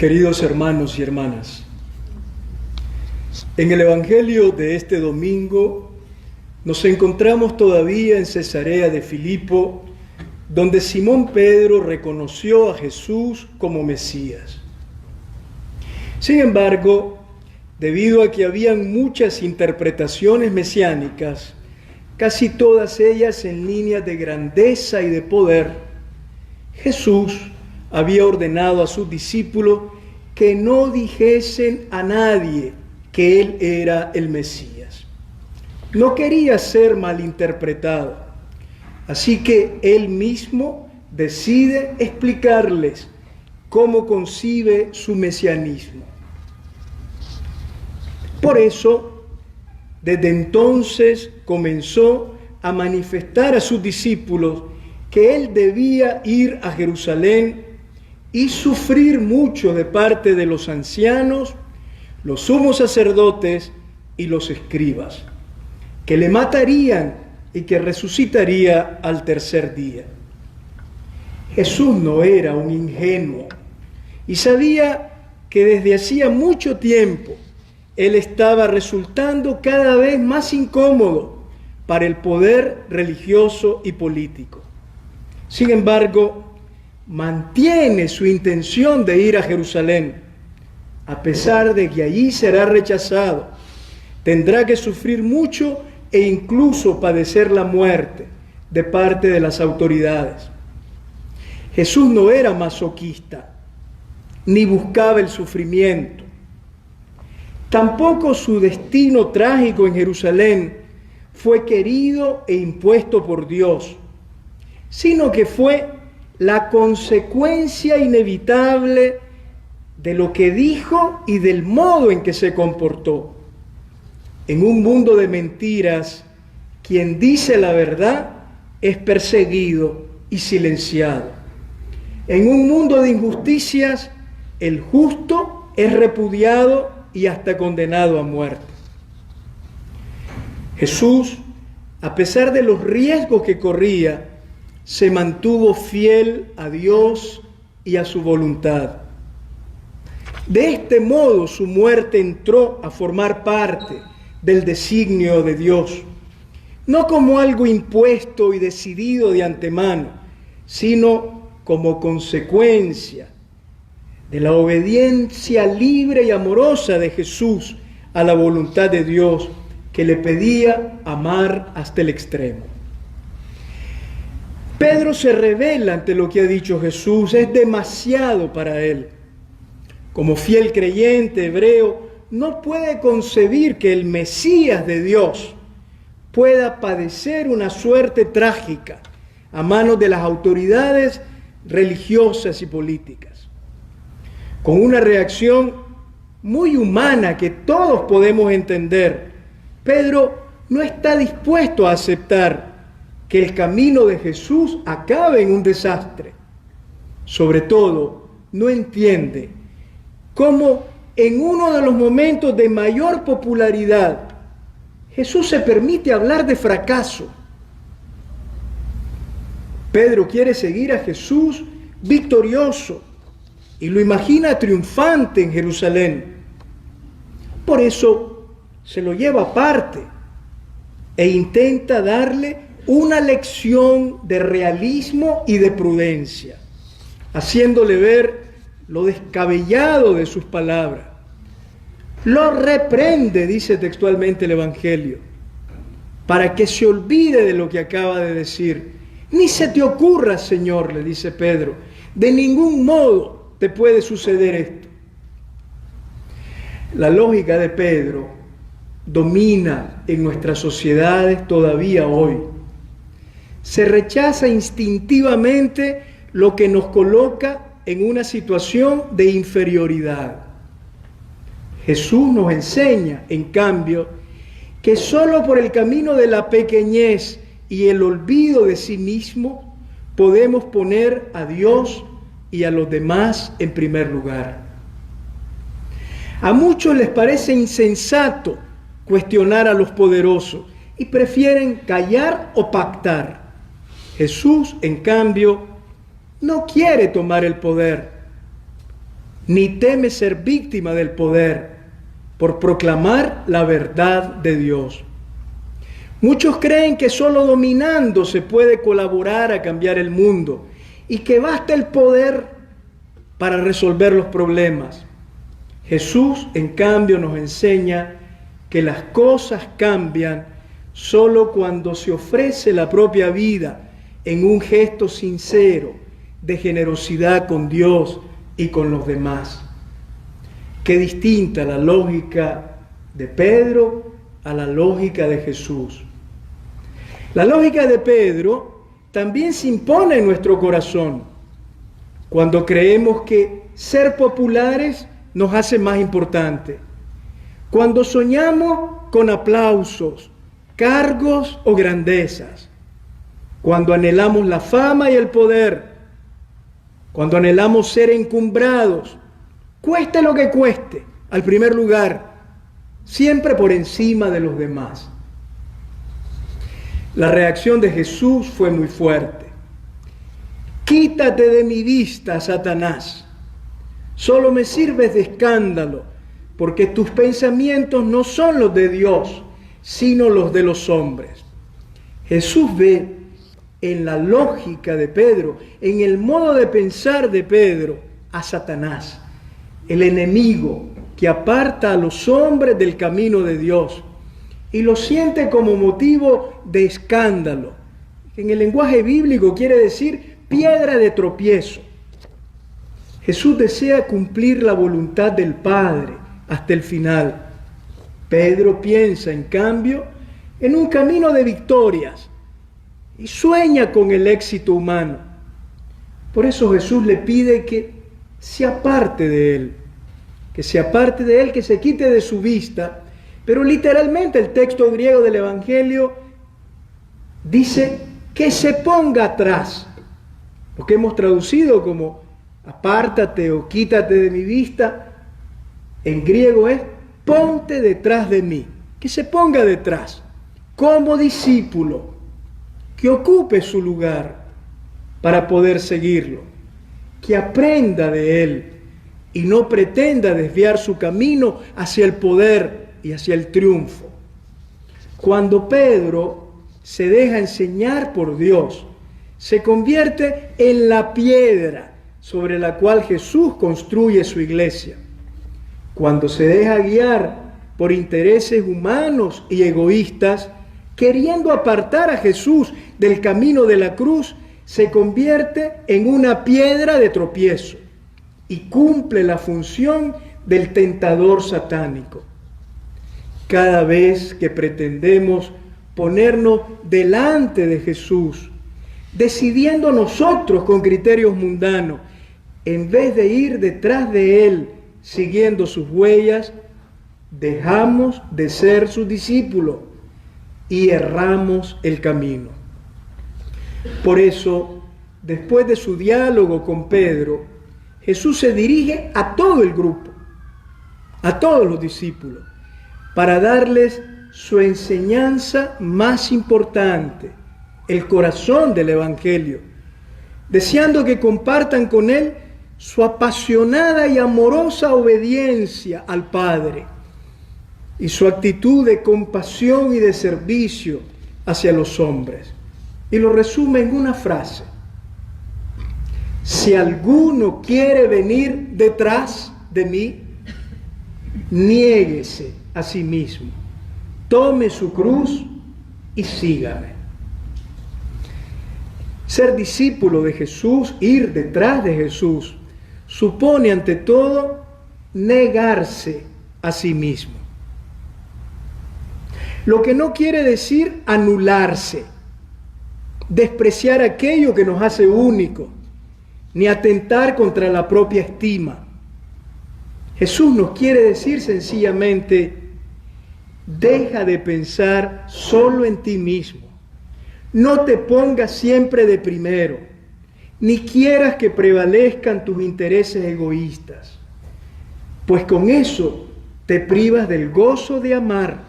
Queridos hermanos y hermanas, en el Evangelio de este domingo nos encontramos todavía en Cesarea de Filipo, donde Simón Pedro reconoció a Jesús como Mesías. Sin embargo, debido a que habían muchas interpretaciones mesiánicas, casi todas ellas en líneas de grandeza y de poder, Jesús había ordenado a sus discípulos que no dijesen a nadie que Él era el Mesías. No quería ser malinterpretado, así que Él mismo decide explicarles cómo concibe su mesianismo. Por eso, desde entonces comenzó a manifestar a sus discípulos que Él debía ir a Jerusalén y sufrir mucho de parte de los ancianos, los sumos sacerdotes y los escribas, que le matarían y que resucitaría al tercer día. Jesús no era un ingenuo y sabía que desde hacía mucho tiempo Él estaba resultando cada vez más incómodo para el poder religioso y político. Sin embargo, mantiene su intención de ir a Jerusalén, a pesar de que allí será rechazado, tendrá que sufrir mucho e incluso padecer la muerte de parte de las autoridades. Jesús no era masoquista, ni buscaba el sufrimiento. Tampoco su destino trágico en Jerusalén fue querido e impuesto por Dios, sino que fue la consecuencia inevitable de lo que dijo y del modo en que se comportó. En un mundo de mentiras, quien dice la verdad es perseguido y silenciado. En un mundo de injusticias, el justo es repudiado y hasta condenado a muerte. Jesús, a pesar de los riesgos que corría, se mantuvo fiel a Dios y a su voluntad. De este modo su muerte entró a formar parte del designio de Dios, no como algo impuesto y decidido de antemano, sino como consecuencia de la obediencia libre y amorosa de Jesús a la voluntad de Dios, que le pedía amar hasta el extremo. Pedro se revela ante lo que ha dicho Jesús, es demasiado para él. Como fiel creyente hebreo, no puede concebir que el Mesías de Dios pueda padecer una suerte trágica a manos de las autoridades religiosas y políticas. Con una reacción muy humana que todos podemos entender, Pedro no está dispuesto a aceptar que el camino de Jesús acabe en un desastre. Sobre todo, no entiende cómo en uno de los momentos de mayor popularidad, Jesús se permite hablar de fracaso. Pedro quiere seguir a Jesús victorioso y lo imagina triunfante en Jerusalén. Por eso se lo lleva aparte e intenta darle una lección de realismo y de prudencia, haciéndole ver lo descabellado de sus palabras. Lo reprende, dice textualmente el Evangelio, para que se olvide de lo que acaba de decir. Ni se te ocurra, Señor, le dice Pedro, de ningún modo te puede suceder esto. La lógica de Pedro domina en nuestras sociedades todavía hoy. Se rechaza instintivamente lo que nos coloca en una situación de inferioridad. Jesús nos enseña, en cambio, que solo por el camino de la pequeñez y el olvido de sí mismo podemos poner a Dios y a los demás en primer lugar. A muchos les parece insensato cuestionar a los poderosos y prefieren callar o pactar. Jesús, en cambio, no quiere tomar el poder. ni teme ser víctima del poder por proclamar la verdad de Dios. Muchos creen que solo dominando se puede colaborar a cambiar el mundo y que basta el poder para resolver los problemas. Jesús, en cambio, nos enseña que las cosas cambian solo cuando se ofrece la propia vida en un gesto sincero de generosidad con Dios y con los demás. Qué distinta la lógica de Pedro a la lógica de Jesús. La lógica de Pedro también se impone en nuestro corazón cuando creemos que ser populares nos hace más importante, cuando soñamos con aplausos, cargos o grandezas, cuando anhelamos la fama y el poder, cuando anhelamos ser encumbrados, cueste lo que cueste, al primer lugar, siempre por encima de los demás. La reacción de Jesús fue muy fuerte. Quítate de mi vista, Satanás. Solo me sirves de escándalo, porque tus pensamientos no son los de Dios, sino los de los hombres. Jesús ve en la lógica de Pedro, en el modo de pensar de Pedro, a Satanás, el enemigo que aparta a los hombres del camino de Dios y lo siente como motivo de escándalo. En el lenguaje bíblico quiere decir piedra de tropiezo. Jesús desea cumplir la voluntad del Padre hasta el final. Pedro piensa, en cambio, en un camino de victorias y sueña con el éxito humano. Por eso Jesús le pide que se aparte de él, que se quite de su vista. Pero literalmente el texto griego del Evangelio dice que se ponga atrás, lo que hemos traducido como apártate o quítate de mi vista, en griego es ponte detrás de mí, que se ponga detrás, como discípulo, que ocupe su lugar para poder seguirlo, que aprenda de él y no pretenda desviar su camino hacia el poder y hacia el triunfo. Cuando Pedro se deja enseñar por Dios, se convierte en la piedra sobre la cual Jesús construye su iglesia. Cuando se deja guiar por intereses humanos y egoístas, queriendo apartar a Jesús del camino de la cruz, se convierte en una piedra de tropiezo y cumple la función del tentador satánico. Cada vez que pretendemos ponernos delante de Jesús, decidiendo nosotros con criterios mundanos, en vez de ir detrás de Él, siguiendo sus huellas, dejamos de ser sus discípulos y erramos el camino. Por eso, después de su diálogo con Pedro, Jesús se dirige a todo el grupo, a todos los discípulos, para darles su enseñanza más importante, el corazón del Evangelio, deseando que compartan con Él su apasionada y amorosa obediencia al Padre y su actitud de compasión y de servicio hacia los hombres. Y lo resume en una frase: si alguno quiere venir detrás de mí, niéguese a sí mismo, tome su cruz y sígame. Ser discípulo de Jesús, ir detrás de Jesús, supone ante todo negarse a sí mismo. Lo que no quiere decir anularse, despreciar aquello que nos hace únicos, ni atentar contra la propia estima. Jesús nos quiere decir sencillamente: deja de pensar solo en ti mismo. No te pongas siempre de primero, ni quieras que prevalezcan tus intereses egoístas, pues con eso te privas del gozo de amar,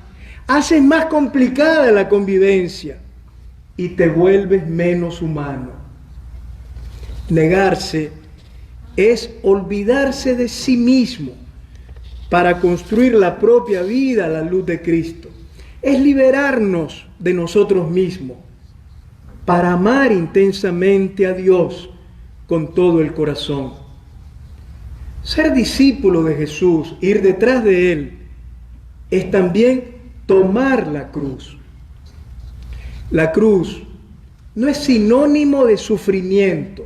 haces más complicada la convivencia y te vuelves menos humano. Negarse es olvidarse de sí mismo para construir la propia vida a la luz de Cristo. Es liberarnos de nosotros mismos para amar intensamente a Dios con todo el corazón. Ser discípulo de Jesús, ir detrás de Él, es también tomar la cruz. La cruz no es sinónimo de sufrimiento,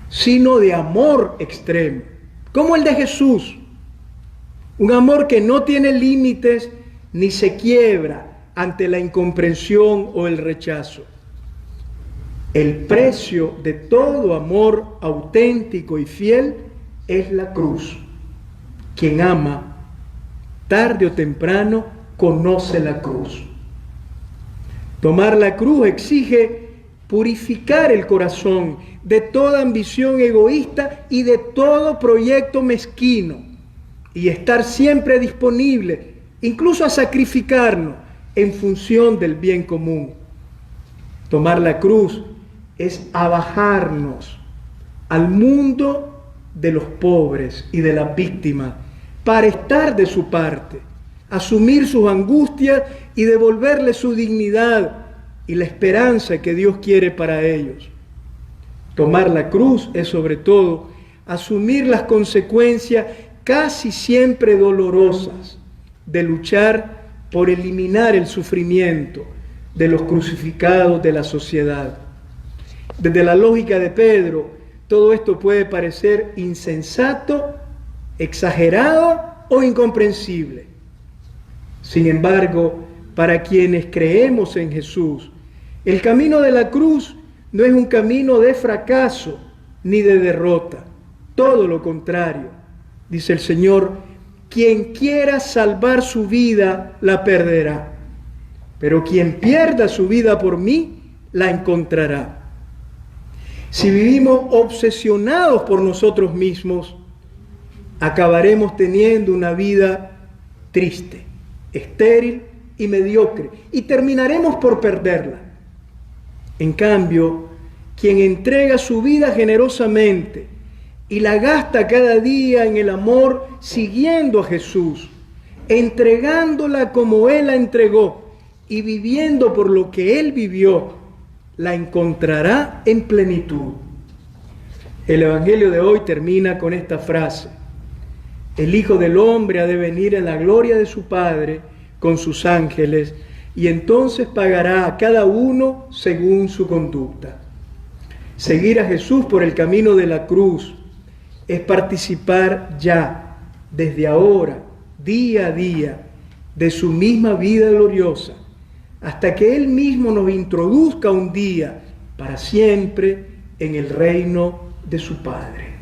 sino de amor extremo, como el de Jesús. Un amor que no tiene límites ni se quiebra ante la incomprensión o el rechazo. El precio de todo amor auténtico y fiel es la cruz. Quien ama, tarde o temprano, conoce la cruz. Tomar la cruz exige purificar el corazón de toda ambición egoísta y de todo proyecto mezquino, y estar siempre disponible, incluso a sacrificarnos en función del bien común. Tomar la cruz es abajarnos al mundo de los pobres y de las víctimas para estar de su parte, asumir sus angustias y devolverles su dignidad y la esperanza que Dios quiere para ellos. Tomar la cruz es sobre todo asumir las consecuencias casi siempre dolorosas de luchar por eliminar el sufrimiento de los crucificados de la sociedad. Desde la lógica de Pedro, todo esto puede parecer insensato, exagerado o incomprensible. Sin embargo, para quienes creemos en Jesús, el camino de la cruz no es un camino de fracaso ni de derrota. Todo lo contrario. Dice el Señor, quien quiera salvar su vida, la perderá. Pero quien pierda su vida por mí, la encontrará. Si vivimos obsesionados por nosotros mismos, acabaremos teniendo una vida triste, estéril y mediocre, y terminaremos por perderla. En cambio, quien entrega su vida generosamente y la gasta cada día en el amor, siguiendo a Jesús, entregándola como Él la entregó y viviendo por lo que Él vivió, la encontrará en plenitud. El Evangelio de hoy termina con esta frase: el Hijo del Hombre ha de venir en la gloria de su Padre con sus ángeles, y entonces pagará a cada uno según su conducta. Seguir a Jesús por el camino de la cruz es participar ya, desde ahora, día a día, de su misma vida gloriosa, hasta que Él mismo nos introduzca un día para siempre en el reino de su Padre.